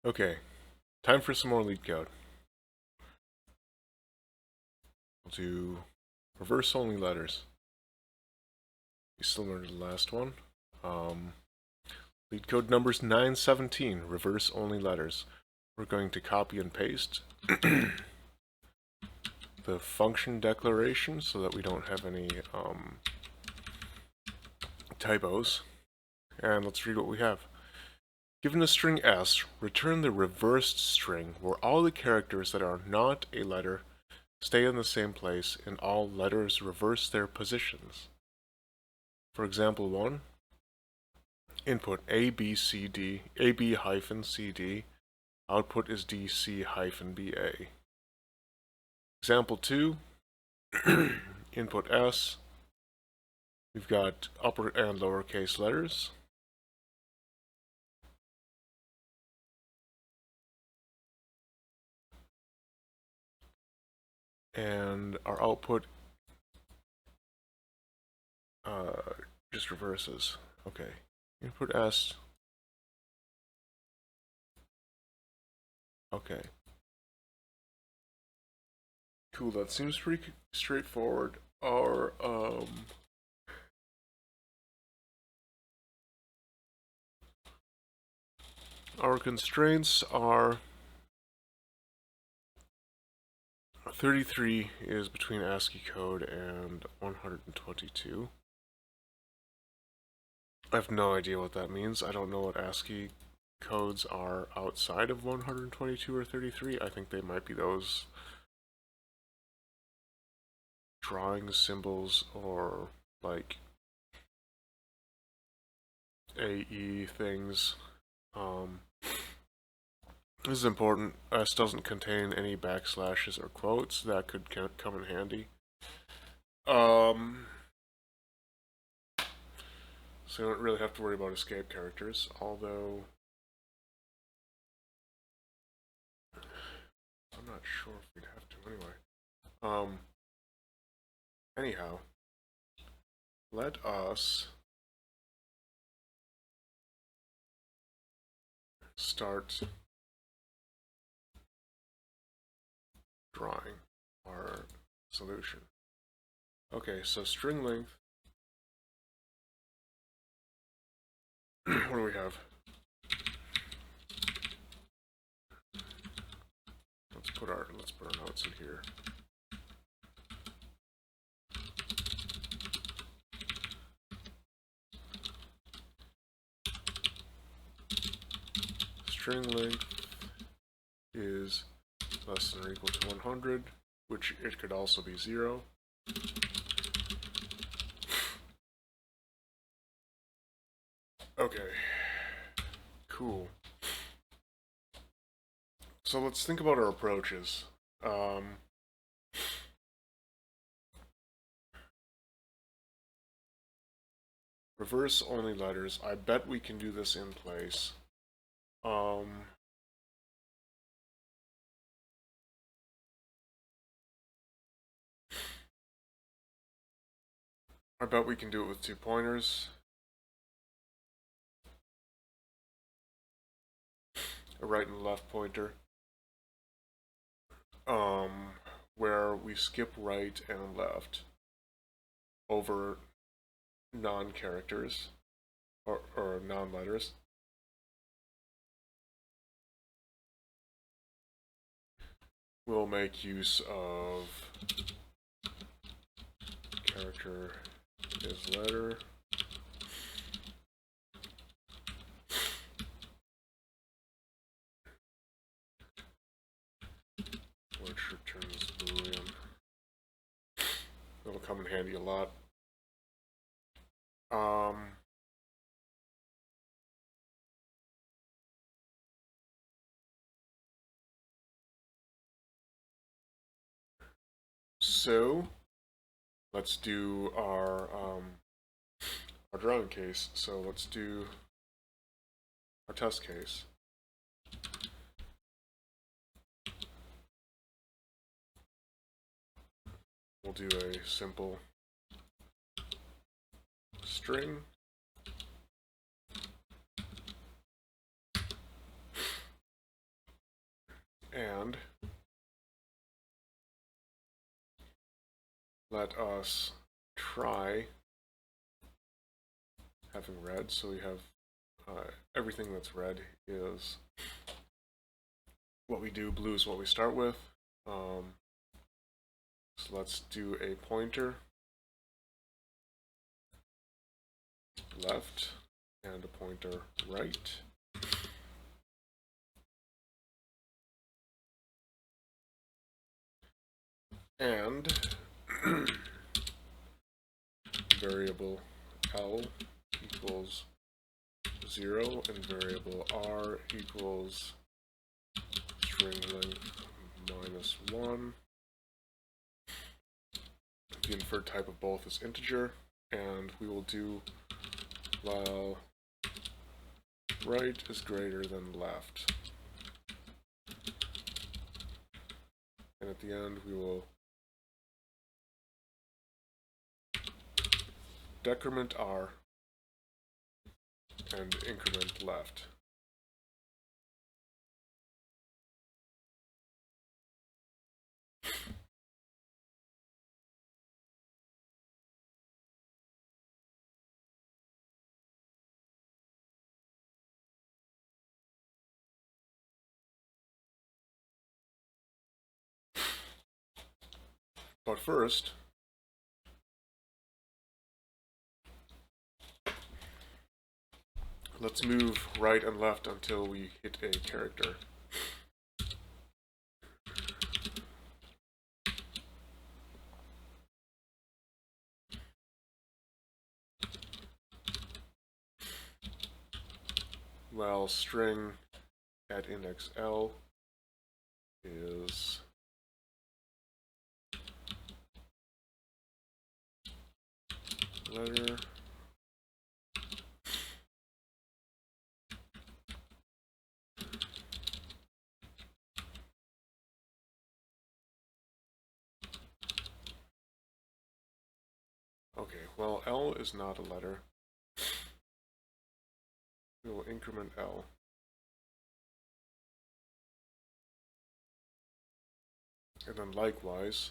Okay, time for some more LeetCode. We'll do reverse only letters. Be similar to the last one. LeetCode numbers 917, reverse only letters. We're going to copy and paste the function declaration so that we don't have any typos. And let's read what we have. Given a string S, return the reversed string where all the characters that are not a letter stay in the same place and all letters reverse their positions. For example 1, input A, B, C, D, AB hyphen CD, output is DC hyphen BA. Example 2, input S, we've got upper and lowercase letters. And our output just reverses. Okay, input S. Okay. Cool, that seems pretty straightforward. Our constraints are 33 is between ASCII code and 122. I have no idea what that means. I don't know what ASCII codes are outside of 122 or 33. I think they might be those drawing symbols or like AE things. This is important. S doesn't contain any backslashes or quotes. That could come in handy. So you don't really have to worry about escape characters, although I'm not sure if we'd have to anyway. Anyhow, let us start drawing our solution. Okay, so string length. What do we have? Let's put our notes in here. String length is less than or equal to 100, which it could also be 0. Okay, cool. So let's think about our approaches. Reverse only letters. I bet we can do this in place. I bet we can do it with 2 pointers. A right and left pointer. Where we skip right and left over non-characters or non-letters. We'll make use of character is letter. Which returns Boolean. That'll come in handy a lot. So let's do our drawing case. So let's do our test case. We'll do a simple string. And let us try having red. So we have everything that's red is what we do, blue is what we start with. So let's do a pointer left and a pointer right. And variable L equals 0 and variable R equals string length -1. The inferred type of both is integer, and we will do while right is greater than left. And at the end we will decrement R and increment left. But first, let's move right and left until we hit a character. Well, string at index L is letter. Okay, well, L is not a letter. We will increment L. And then likewise,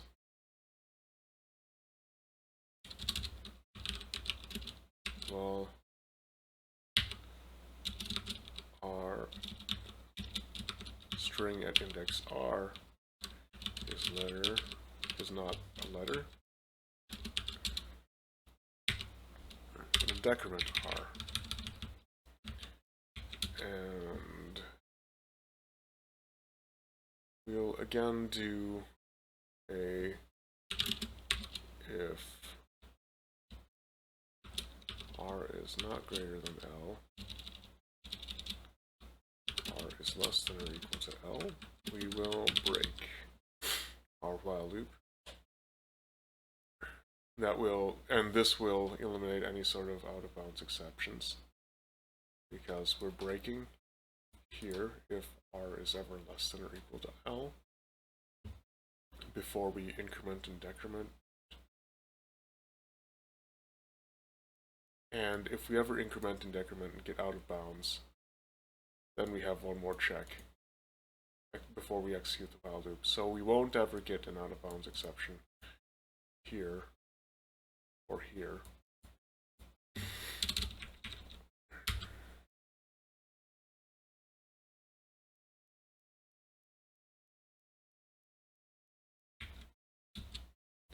well, R string at index R is not a letter. And decrement R. And we'll again do a if R is not greater than L, R is less than or equal to L, we will break our while loop. And this will eliminate any sort of out of bounds exceptions, because we're breaking here if R is ever less than or equal to L before we increment and decrement. And if we ever increment and decrement and get out of bounds, then we have one more check before we execute the while loop. So we won't ever get an out of bounds exception here or here.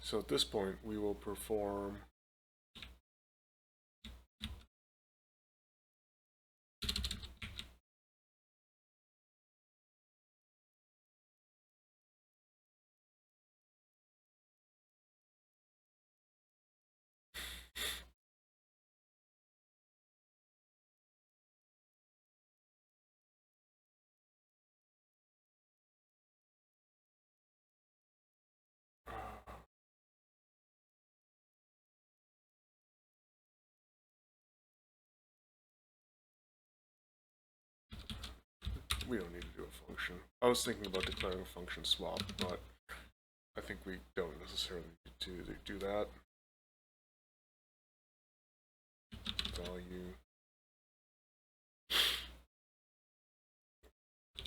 So at this point, we will perform we don't need to do a function. I was thinking about declaring a function swap, but I think we don't necessarily need to do that. Value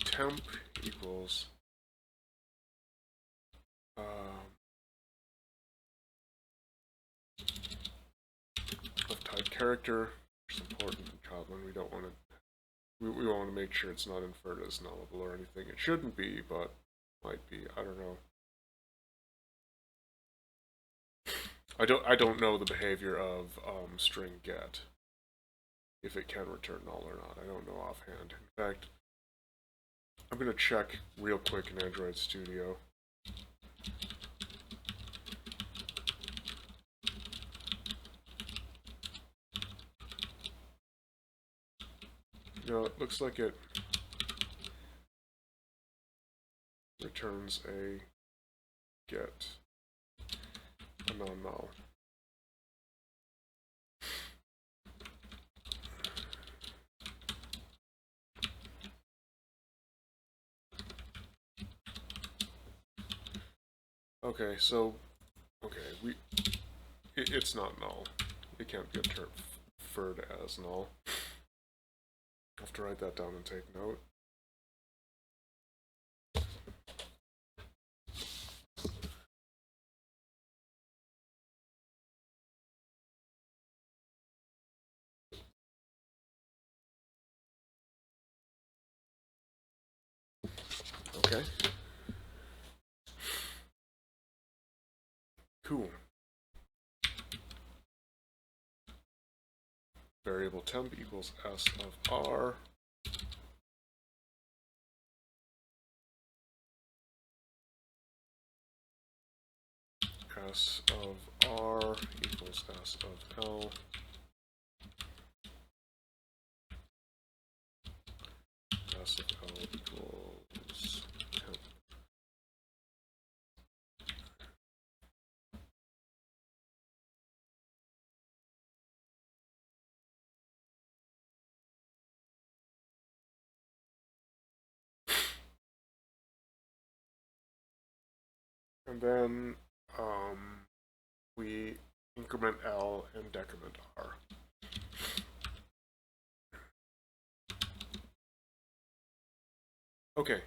temp equals of type character, which is important in Kotlin. We don't want to. We want to make sure it's not inferred as nullable or anything. It shouldn't be, but might be. I don't know. I don't know the behavior of string get, if it can return null or not. I don't know offhand. In fact, I'm gonna check real quick in Android Studio. You know, it looks like it returns a get, a non-null. Okay, so it's not null. It can't be inferred as null. I have to write that down and take note. Okay. Cool. Variable temp equals s of r. S of r equals s of l. S of l equals temp. And then we increment L and decrement R. Okay.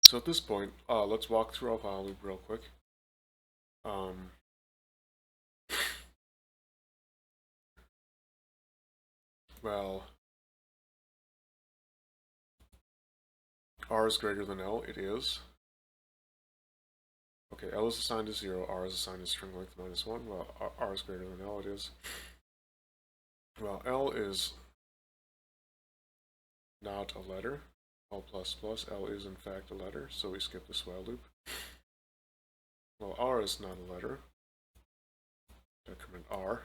So at this point, let's walk through our while loop real quick. Well, R is greater than L. It is. Okay, L is assigned to 0, R is assigned to string length -1. Well, R is greater than L. It is. Well, L is not a letter. L++, L is in fact a letter, so we skip this while loop. Well, R is not a letter. Decrement R.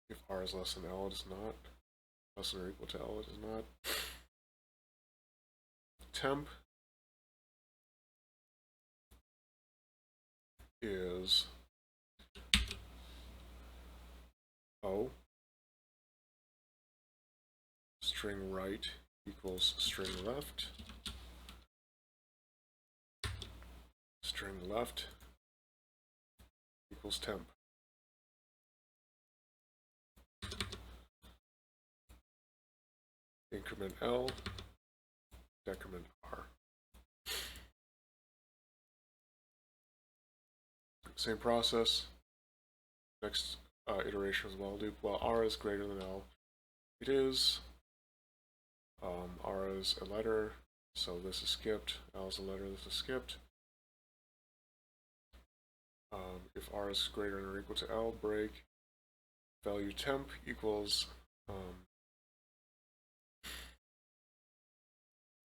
If R is less than L, it is not. Less than or equal to L, it is not. Temp is O. String right equals string left. String left equals temp. Increment L, decrement R. Same process. Next iteration is while loop. While R is greater than L, it is. R is a letter, so this is skipped. L is a letter, this is skipped. If R is greater than or equal to L, break. Value temp equals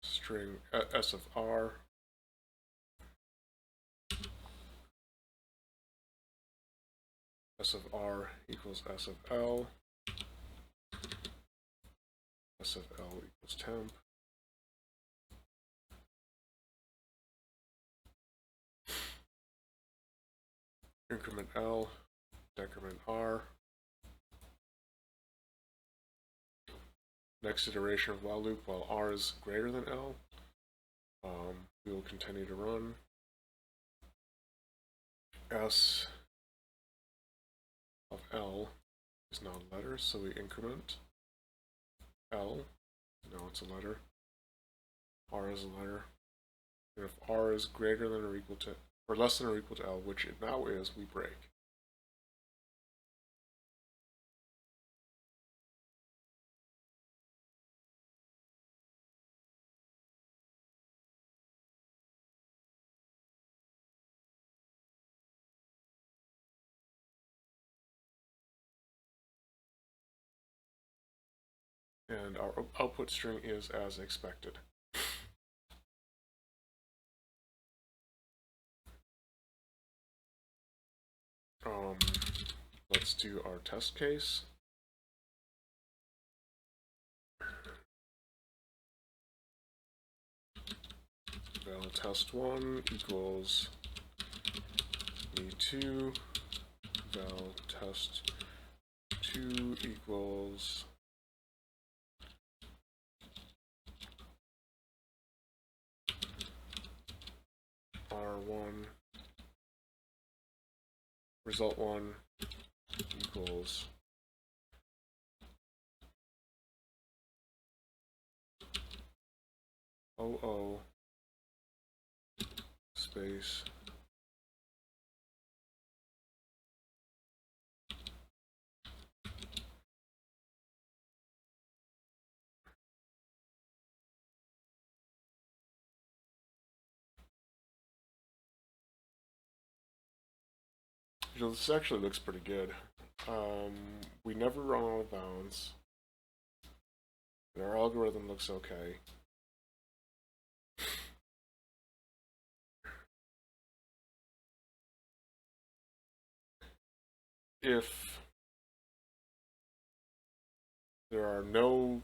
string s of R. S of R equals S of L. S of L equals temp. Increment L, decrement R. Next iteration of while loop, while R is greater than L, we will continue to run. S L is not a letter, so we increment L. Now it's a letter. R is a letter. And if R is greater than or equal to, or less than or equal to L, which it now is, we break. And our output string is as expected. Let's do our test case. Val test1 equals me2. Val test2 equals R1. Result1 equals OO space this actually looks pretty good. We never run out of bounds. And our algorithm looks okay. If there are no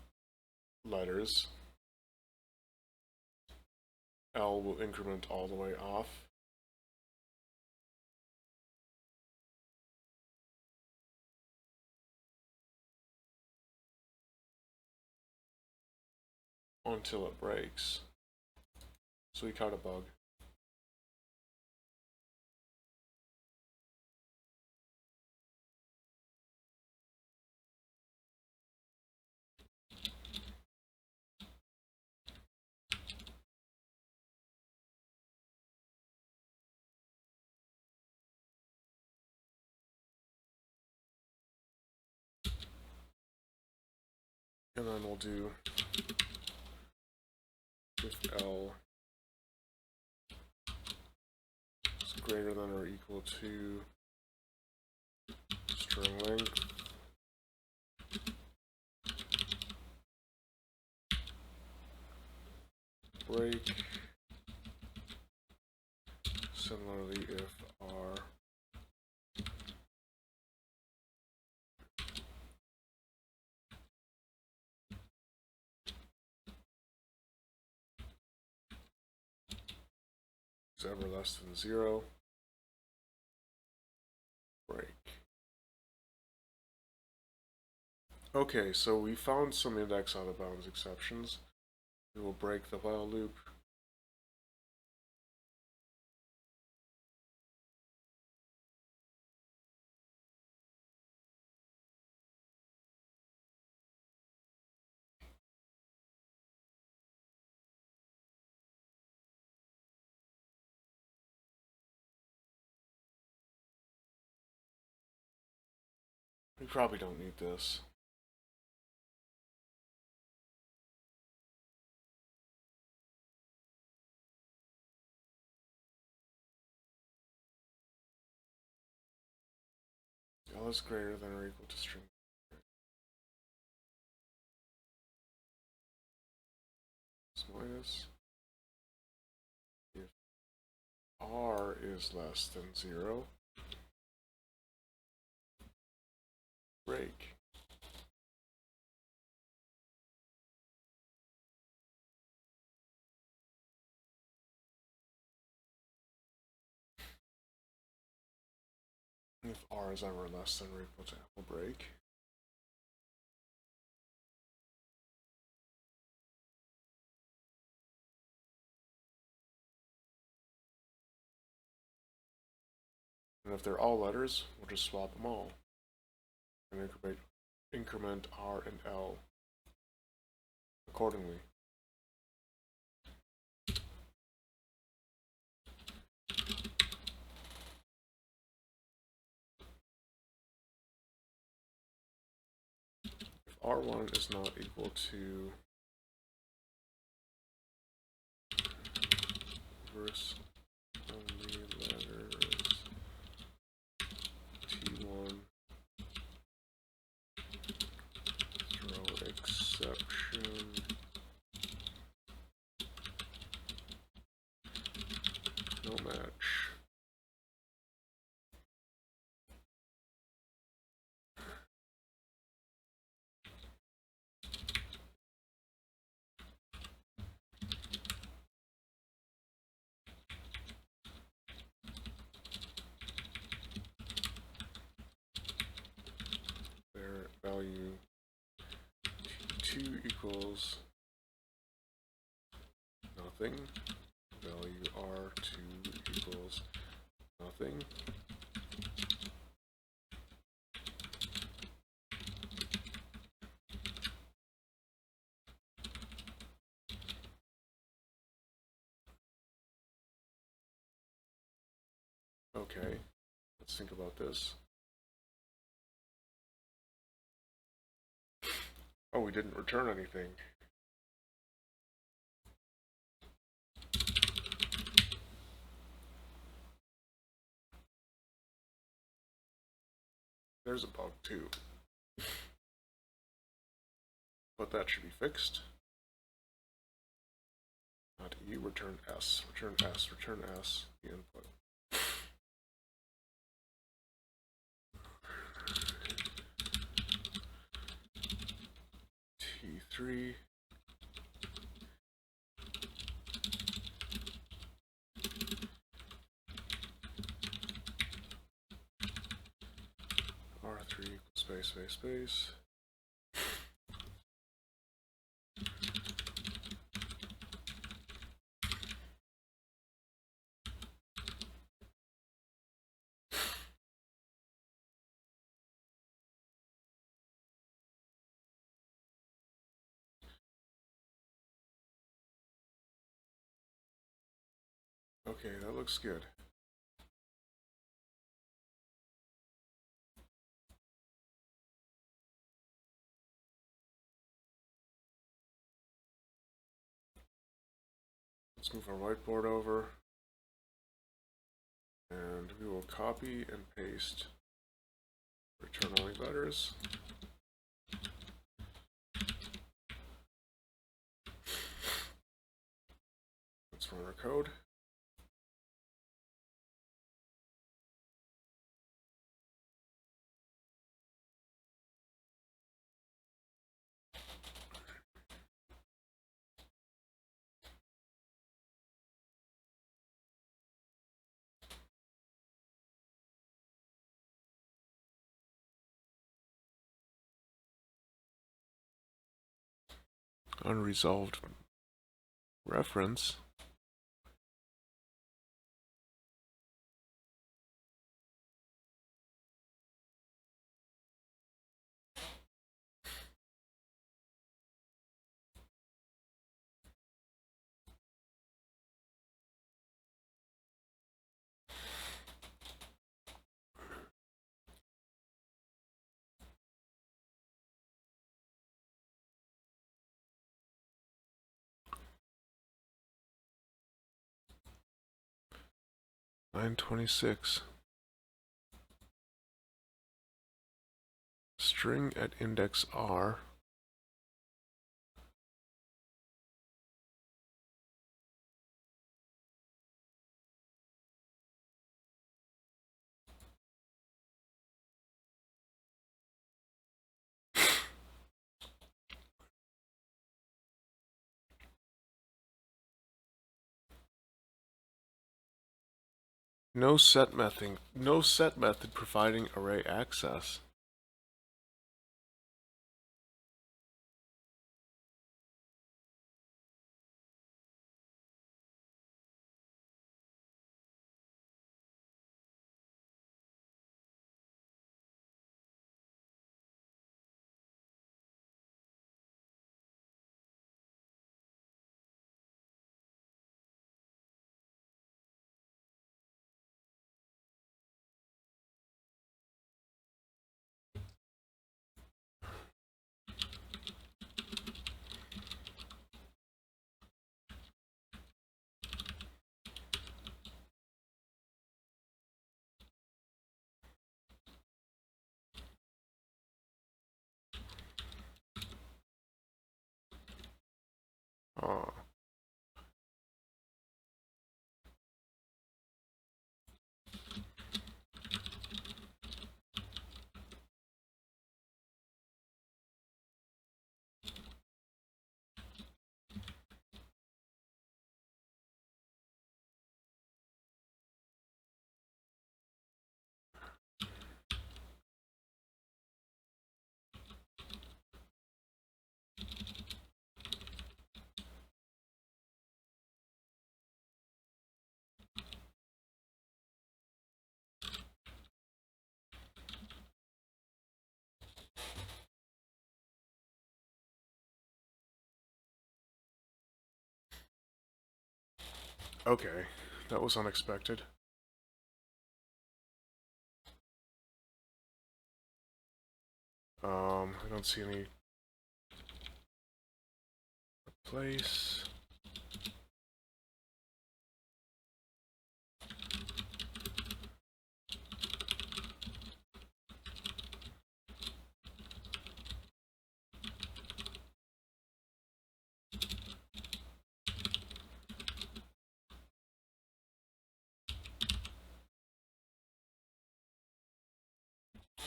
letters, L will increment all the way off. Until it breaks. So we caught a bug. And then we'll do if L is greater than or equal to string length, break. Similarly, if R is ever less than 0, break. Okay, so we found some index out of bounds exceptions. We will break the while loop. We probably don't need this. L is greater than or equal to string. Minus. If R is less than 0, break. If R is ever less than or equal to L, break. And if they're all letters, we'll just swap them all. and increment R and L accordingly. If R1 is not equal to reverse only letters T1 throw exception no match. Their value T2 equals nothing. Value R2 equals nothing. Okay, let's think about this. Oh, we didn't return anything. There's a bug too. But that should be fixed. Not E, return S, return S, return S, the input. T3. R3 equals space. Okay, that looks good. Let's move our whiteboard over, and we will copy and paste return only letters. Let's run our code. Unresolved reference. Line 26. String at index R. No set method providing array access. Huh. Okay, that was unexpected. I don't see any place.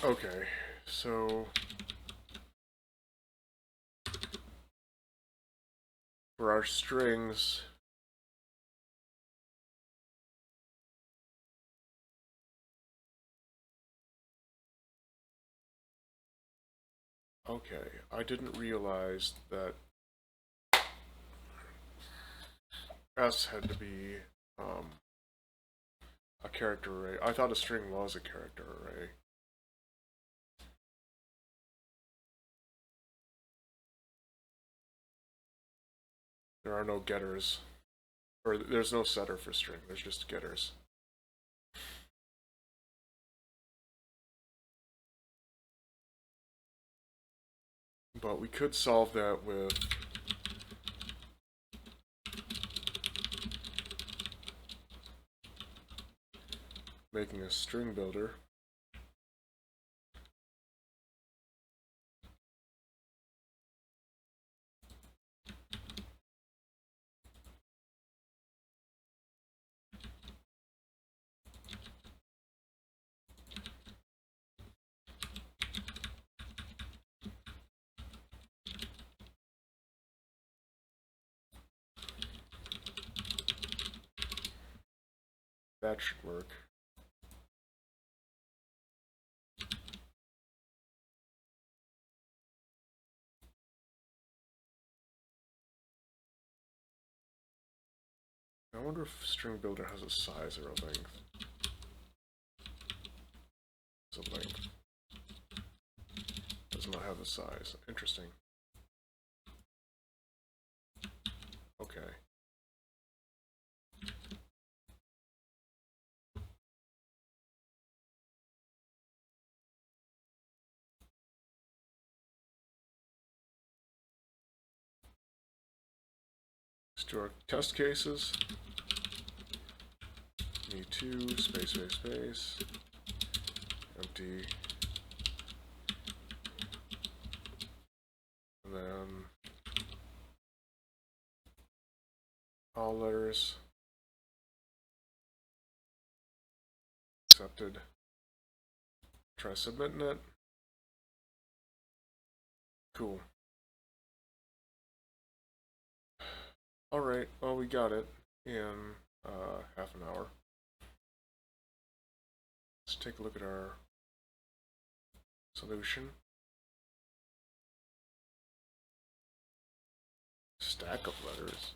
Okay, so for our strings, okay, I didn't realize that S had to be a character array. I thought a string was a character array. There are no getters. Or there's no setter for string, there's just getters. But we could solve that with making a string builder. That should work. I wonder if string builder has a size or a length. It's a length. Does not have a size. Interesting. Okay. Let's do our test cases. Me2, space, space, space. Empty. And then all letters accepted. Try submitting it. Cool. Alright, well, we got it in half an hour. Let's take a look at our solution. Stack of letters.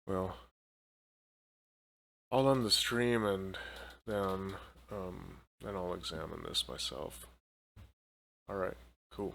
Well, I'll end the stream and then I'll examine this myself. Alright, cool.